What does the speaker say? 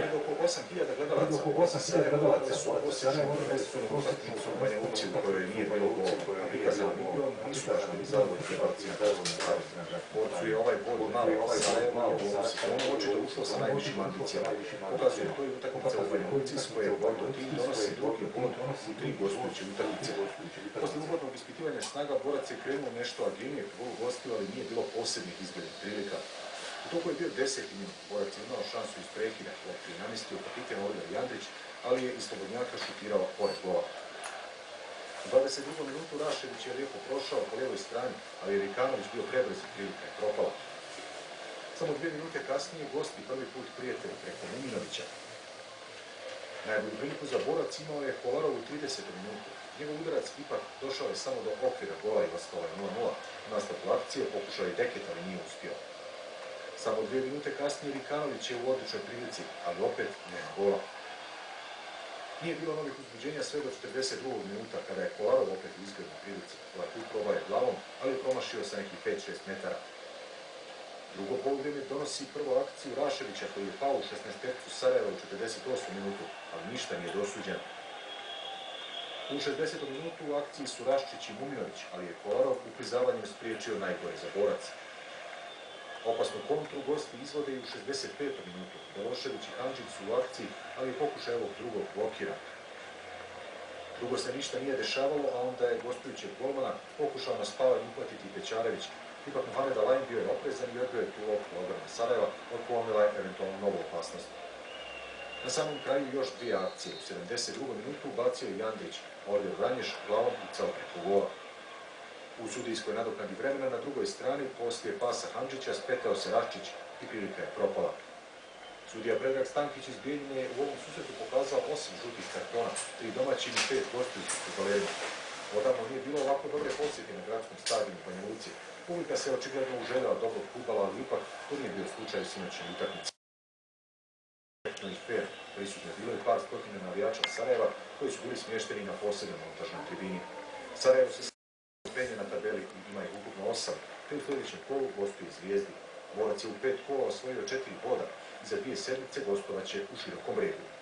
Pred oko 8.000 gledalaca u Sarajevu gledali su posjećenu prvenstvenu utakmicu u Banja Luci u kojoj nije bilo gola. Prikazano milion, nisu baš bili zadovoljni gledalci na Hrvatskom stadionu. Borcu je ovaj bod malo Sarajeva u ovom sezonu očito ušlo sa najvišim ambicijama. Pokazuje to i utakmica u Banja Luci s koje Bordo tim donosi drugi bod u 3 gostujuće utakmice. Posle uvodnog ispitivanja snaga Borac je krenuo nešto agilnije kako gostio, ali nije bilo posebnih izglednih prilika. U toku je bio 10. minut, Borac je imao šansu iz prekida, loptu je namestio kapiten Oliver Jandrić, ali je iz slobodnjaka šutirao pored gola. U 22. minutu Rašević je lijepo prošao po lijevoj strani, ali je Rikanović bio prebrz i prilika je propala. Samo 2 minute kasnije gosti prvi put prijatelj preko Muminovića. Najbolju priliku za Borac imao je Kolarov u 30. minutu. Njegov udarac ipak došao je samo do okvira gola i ostalo je 0:0. U nastavku akcije pokušao je Deket, ali nije uspio. Samo 2 minute kasnije Rikanović je u odličnoj prilici, ali opet nema gola. Nije bilo novih uzbuđenja sve do 42. minuta kada je Kolarov opet u izglednoj prilici. Ovaj put probao je glavom, ali je promašio sa nekih 5-6 metara. Drugo poluvrijeme donosi prvu akciju Raševića koji je pao u 16-tercu Sarajeva u 48. minutu, ali ništa nije dosuđeno. U 60. minutu u akciji su Raščić i Muminović, ali je Kolarov u prizavanju spriječio najgore za Borac. Opasnu kontru gosti izvode i u 65. minutu. Belošević i Handžić su u akciji, ali je pokušaj ovog drugog blokiran. Drugo se ništa nije dešavalo, a onda je gostujućeg golmana pokušao na spavanju uhvatiti Pečarević. Ipak Mohamed Alajn bio je oprezan i odbio je tu loptu odbrane Sarajeva, otklonila je eventualno novu opasnost. Na samom kraju još 2 akcije. U 72. minutu bacio je Jandrić, Oliver Ranješ glavom pucao preko gola. U sudijskoj nadoknadi vremena na drugoj strani poslije pasa Handžića spetao se Raščić i prilika je propala. Sudija Predrag Stankić iz Bijeljine je u ovom susretu pokazao 8 žutih kartona, 3 domaćim i 5 gostujućih fudbalerima. Odavno nije bilo ovako dobre posjete na gradskom stadionu u Banja Luci. Publika se očigledno uželjala dobrog fudbala, ali ipak to nije bio slučaj u sinoćnoj utakmici. Prisutno je bilo i par stotina navijača Sarajeva koji su bili smješteni na posebnoj montažnoj tribini. Sarajevo se penje na tabeli i ima ih ukupno 8, te u sljedećem kolu gostuje Zvijezdi. Borac je u 5 kola osvojio 4 boda i za 2 sedmice gostovaće u Širokom Brijegu.